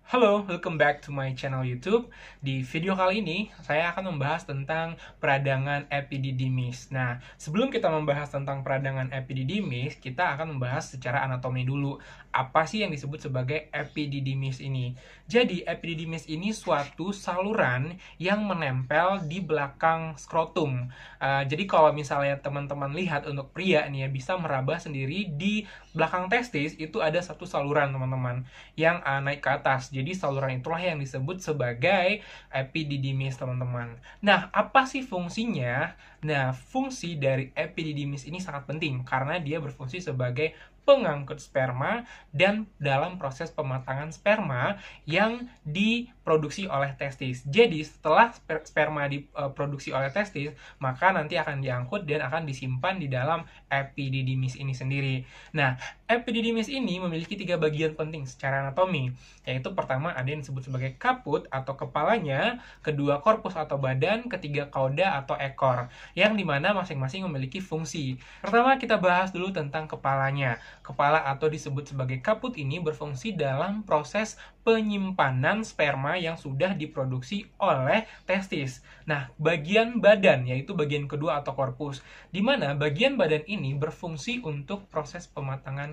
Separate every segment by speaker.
Speaker 1: Halo, welcome back to my channel YouTube. Di video kali ini, saya akan membahas tentang peradangan epididymis. Nah, sebelum kita membahas tentang peradangan epididymis, kita akan membahas secara anatomi dulu. Apa sih yang disebut sebagai epididymis ini? Jadi, epididymis ini suatu saluran yang menempel di belakang skrotum. Jadi, kalau misalnya teman-teman lihat untuk pria nih ya, bisa meraba sendiri di belakang testis, itu ada satu saluran, teman-teman, yang naik ke atas. Jadi saluran itulah yang disebut sebagai epididymis, teman-teman. Nah, apa sih fungsinya? Nah, fungsi dari epididymis ini sangat penting karena dia berfungsi sebagai pengangkut sperma dan dalam proses pematangan sperma yang diproduksi oleh testis. Jadi, setelah sperma diproduksi oleh testis, maka nanti akan diangkut dan akan disimpan di dalam epididymis ini sendiri. Nah, epididymis ini memiliki 3 bagian penting secara anatomi, yaitu pertama ada yang disebut sebagai kaput atau kepalanya, kedua korpus atau badan, ketiga cauda atau ekor, yang dimana masing-masing memiliki fungsi. Pertama kita bahas dulu tentang kepalanya. Kepala atau disebut sebagai kaput ini berfungsi dalam proses penyimpanan sperma yang sudah diproduksi oleh testis. Nah, bagian badan, yaitu bagian kedua atau korpus, di mana bagian badan ini berfungsi untuk proses pematangan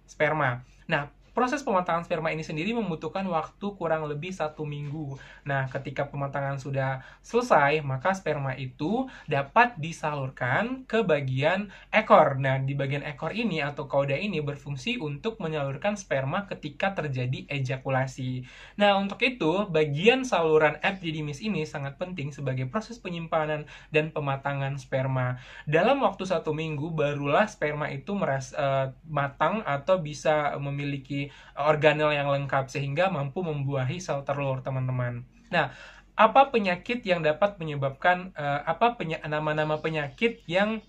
Speaker 1: sperma. Nah, proses pematangan sperma ini sendiri membutuhkan waktu kurang lebih 1 minggu. Nah, ketika pematangan sudah selesai, maka sperma itu dapat disalurkan ke bagian ekor. Nah, di bagian ekor ini atau cauda ini berfungsi untuk menyalurkan sperma ketika terjadi ejakulasi. Nah, untuk itu, bagian saluran epididymis ini sangat penting sebagai proses penyimpanan dan pematangan sperma. Dalam waktu 1 minggu, barulah sperma itu matang atau bisa memiliki organel yang lengkap sehingga mampu membuahi sel telur, teman-teman. Nah, apa penyakit yang dapat menyebabkan nama-nama penyakit yang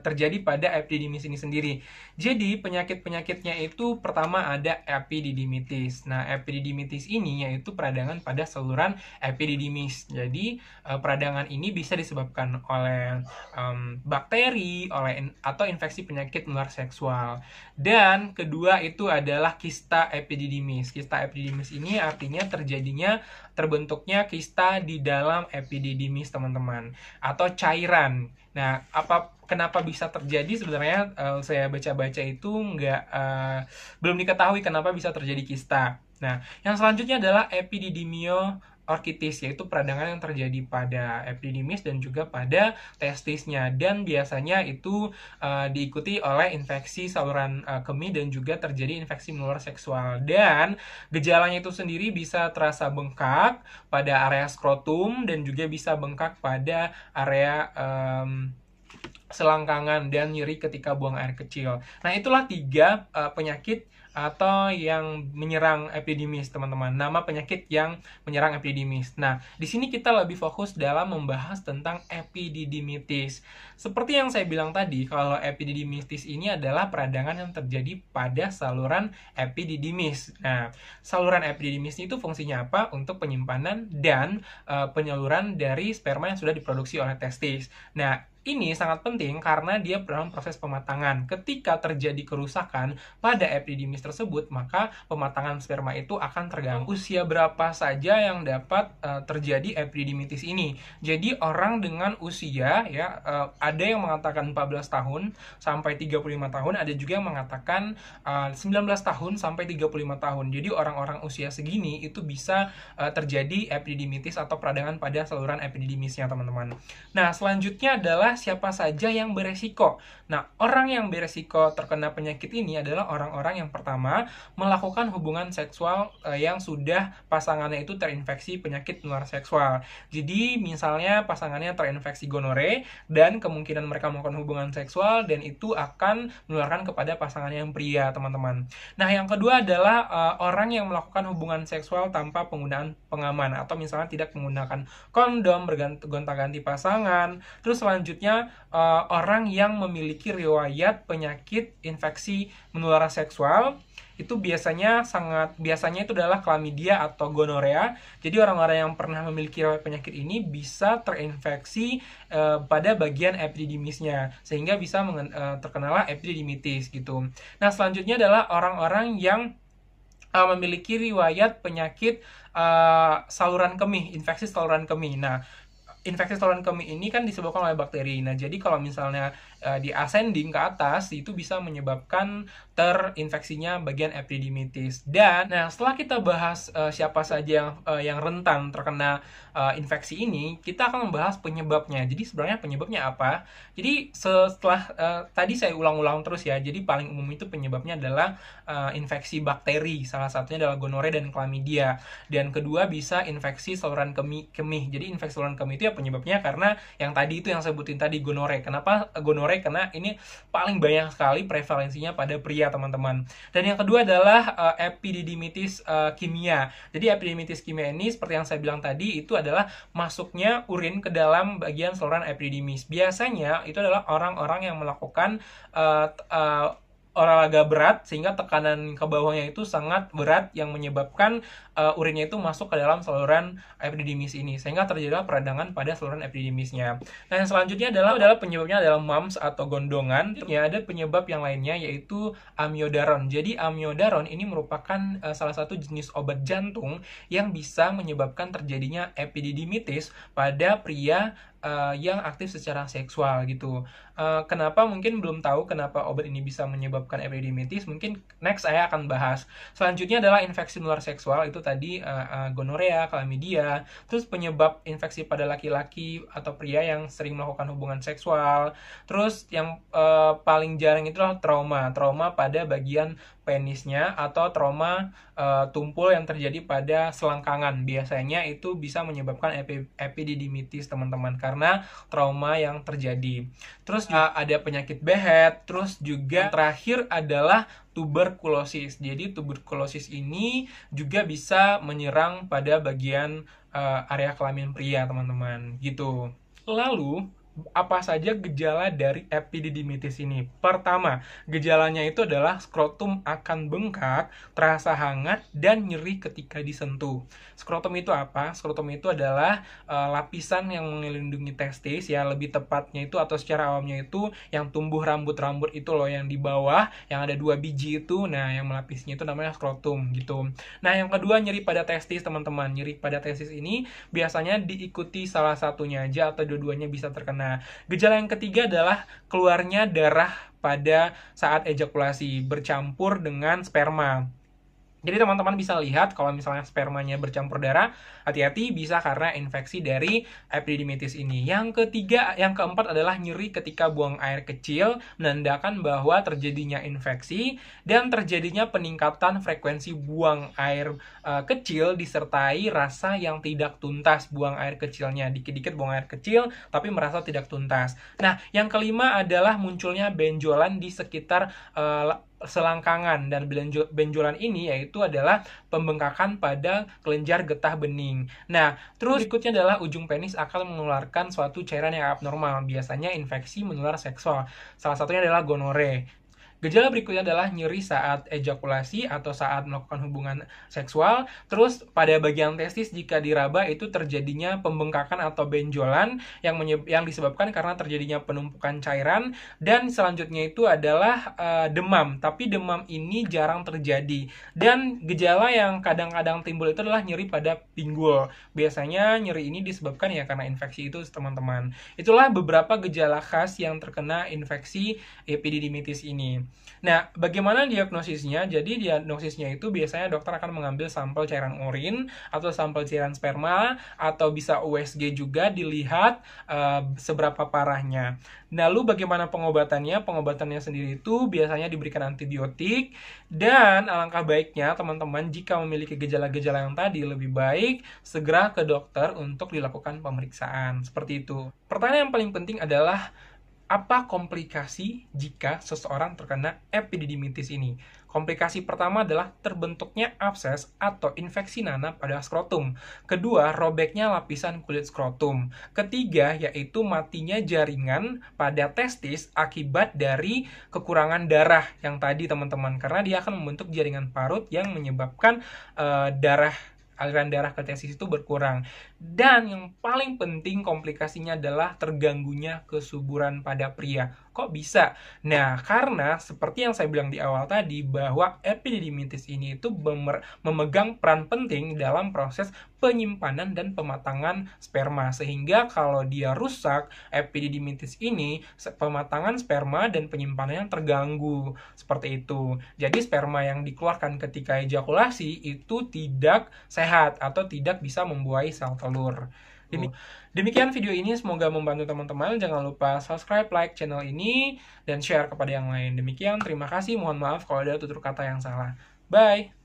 Speaker 1: terjadi pada epididymis ini sendiri. Jadi penyakit-penyakitnya itu pertama ada epididymitis. Nah, epididymitis ini yaitu peradangan pada saluran epididymis. Jadi peradangan ini bisa disebabkan oleh bakteri, atau infeksi penyakit menular seksual. Dan kedua itu adalah kista epididymis. Kista epididymis ini artinya terbentuknya kista di dalam epididymis, teman-teman, atau cairan. Nah, kenapa bisa terjadi? Sebenarnya saya baca-baca itu belum diketahui kenapa bisa terjadi kista. Nah, yang selanjutnya adalah epididymio-orchitis, yaitu peradangan yang terjadi pada epididymis dan juga pada testisnya. Dan biasanya itu diikuti oleh infeksi saluran kemih dan juga terjadi infeksi menular seksual. Dan gejalanya itu sendiri bisa terasa bengkak pada area skrotum dan juga bisa bengkak pada area selangkangan dan nyeri ketika buang air kecil. Nah, itulah 3 penyakit atau yang menyerang epididymis, teman-teman. Nama penyakit yang menyerang epididymis. Nah, di sini kita lebih fokus dalam membahas tentang epididymitis. Seperti yang saya bilang tadi, kalau epididymitis ini adalah peradangan yang terjadi pada saluran epididymis. Nah, saluran epididymis itu fungsinya apa? Untuk penyimpanan dan penyaluran dari sperma yang sudah diproduksi oleh testis. Nah, ini sangat penting karena dia dalam proses pematangan. Ketika terjadi kerusakan pada epididymis tersebut, maka pematangan sperma itu akan terganggu. Usia berapa saja yang dapat terjadi epididymitis ini? Jadi orang dengan usia ya ada yang mengatakan 14 tahun sampai 35 tahun, ada juga yang mengatakan 19 tahun sampai 35 tahun. Jadi orang-orang usia segini itu bisa terjadi epididymitis atau peradangan pada saluran epididymisnya, teman-teman. Nah, selanjutnya adalah siapa saja yang beresiko. Nah, orang yang beresiko terkena penyakit ini adalah orang-orang yang pertama melakukan hubungan seksual yang sudah pasangannya itu terinfeksi penyakit menular seksual. Jadi, misalnya pasangannya terinfeksi gonore dan kemungkinan mereka melakukan hubungan seksual dan itu akan menularkan kepada pasangannya yang pria, teman-teman. Nah, yang kedua adalah orang yang melakukan hubungan seksual tanpa penggunaan pengaman atau misalnya tidak menggunakan kondom, bergonta-ganti pasangan. Terus selanjutnya orang yang memiliki riwayat penyakit infeksi menular seksual itu biasanya itu adalah chlamydia atau gonorea. Jadi orang-orang yang pernah memiliki riwayat penyakit ini bisa terinfeksi pada bagian epididymisnya sehingga bisa terkenal epididymitis gitu. Nah, selanjutnya adalah orang-orang yang memiliki riwayat penyakit saluran kemih, infeksi saluran kemih. Nah, infeksi saluran kemih ini kan disebabkan oleh bakteri. Nah, jadi kalau misalnya di ascending ke atas, itu bisa menyebabkan terinfeksinya bagian epididymitis. Dan nah, setelah kita bahas siapa saja yang rentan terkena infeksi ini, kita akan membahas penyebabnya. Jadi sebenarnya penyebabnya apa? Jadi setelah tadi saya ulang-ulang terus ya. Jadi paling umum itu penyebabnya adalah infeksi bakteri. Salah satunya adalah gonore dan chlamydia. Dan kedua bisa infeksi saluran kemih. Jadi infeksi saluran kemih itu ya penyebabnya karena yang tadi itu yang saya sebutin tadi, gonore. Kenapa gonore? Karena ini paling banyak sekali prevalensinya pada pria, teman-teman. Dan yang kedua adalah epididymitis kimia. Jadi epididymitis kimia ini seperti yang saya bilang tadi, itu adalah masuknya urin ke dalam bagian saluran epididymis. Biasanya itu adalah orang-orang yang melakukan olahraga berat sehingga tekanan ke bawahnya itu sangat berat yang menyebabkan urinnya itu masuk ke dalam saluran epididymis ini sehingga terjadilah peradangan pada saluran epididymisnya. Nah, yang selanjutnya adalah penyebabnya adalah mumps atau gondongan. Ada penyebab yang lainnya yaitu amiodaron. Jadi amiodaron ini merupakan salah satu jenis obat jantung yang bisa menyebabkan terjadinya epididymitis pada pria yang aktif secara seksual gitu. Kenapa mungkin belum tahu kenapa obat ini bisa menyebabkan epididymitis, mungkin next saya akan bahas. Selanjutnya adalah infeksi menular seksual, itu tadi gonorea, chlamydia. Terus penyebab infeksi pada laki-laki atau pria yang sering melakukan hubungan seksual. Terus yang paling jarang itu adalah trauma pada bagian penisnya atau trauma tumpul yang terjadi pada selangkangan. Biasanya itu bisa menyebabkan epididymitis, teman-teman, karena trauma yang terjadi. Terus ada penyakit behet, terus juga yang terakhir adalah tuberkulosis. Jadi tuberkulosis ini juga bisa menyerang pada bagian area kelamin pria, teman-teman, gitu. Lalu apa saja gejala dari epididymitis ini? Pertama, gejalanya itu adalah skrotum akan bengkak, terasa hangat, dan nyeri ketika disentuh. Skrotum itu apa? Skrotum itu adalah lapisan yang melindungi testis, ya lebih tepatnya itu atau secara awamnya itu yang tumbuh rambut-rambut itu loh, yang di bawah, yang ada 2 biji itu, nah yang melapisnya itu namanya skrotum gitu. Nah, yang kedua nyeri pada testis, teman-teman. Nyeri pada testis ini biasanya diikuti salah satunya aja atau dua-duanya bisa terkena. Gejala yang ketiga adalah keluarnya darah pada saat ejakulasi bercampur dengan sperma. Jadi teman-teman bisa lihat kalau misalnya spermanya bercampur darah, hati-hati bisa karena infeksi dari epididymitis ini. Yang keempat adalah nyeri ketika buang air kecil, menandakan bahwa terjadinya infeksi dan terjadinya peningkatan frekuensi buang air kecil disertai rasa yang tidak tuntas buang air kecilnya. Dikit-dikit buang air kecil tapi merasa tidak tuntas. Nah, yang kelima adalah munculnya benjolan di sekitar selangkangan, dan benjolan ini yaitu adalah pembengkakan pada kelenjar getah bening. Nah, terus berikutnya adalah ujung penis akan mengeluarkan suatu cairan yang abnormal, biasanya infeksi menular seksual. Salah satunya adalah gonore. Gejala berikutnya adalah nyeri saat ejakulasi atau saat melakukan hubungan seksual. Terus pada bagian testis jika diraba itu terjadinya pembengkakan atau benjolan yang disebabkan karena terjadinya penumpukan cairan. Dan selanjutnya itu adalah demam. Tapi demam ini jarang terjadi. Dan gejala yang kadang-kadang timbul itu adalah nyeri pada pinggul. Biasanya nyeri ini disebabkan ya karena infeksi itu, teman-teman. Itulah beberapa gejala khas yang terkena infeksi epididymitis ini. Nah, bagaimana diagnosisnya? Jadi diagnosisnya itu biasanya dokter akan mengambil sampel cairan urin atau sampel cairan sperma, atau bisa USG juga dilihat seberapa parahnya. Lalu bagaimana pengobatannya? Pengobatannya sendiri itu biasanya diberikan antibiotik, dan alangkah baiknya teman-teman jika memiliki gejala-gejala yang tadi, lebih baik segera ke dokter untuk dilakukan pemeriksaan. Seperti itu. Pertanyaan yang paling penting adalah apa komplikasi jika seseorang terkena epididymitis ini? Komplikasi pertama adalah terbentuknya abses atau infeksi nanah pada skrotum. Kedua, robeknya lapisan kulit skrotum. Ketiga, yaitu matinya jaringan pada testis akibat dari kekurangan darah yang tadi, teman-teman. Karena dia akan membentuk jaringan parut yang menyebabkan aliran darah ke testis itu berkurang. Dan yang paling penting komplikasinya adalah terganggunya kesuburan pada pria. Kok bisa? Nah, karena seperti yang saya bilang di awal tadi, bahwa epididymitis ini itu memegang peran penting dalam proses penyimpanan dan pematangan sperma. Sehingga kalau dia rusak, epididymitis ini, pematangan sperma dan penyimpanannya terganggu. Seperti itu. Jadi sperma yang dikeluarkan ketika ejakulasi itu tidak sehat atau tidak bisa membuahi sel telur. Demikian video ini, semoga membantu teman-teman. Jangan lupa subscribe, like channel ini, dan share kepada yang lain. Demikian, terima kasih. Mohon maaf kalau ada tutur kata yang salah. Bye!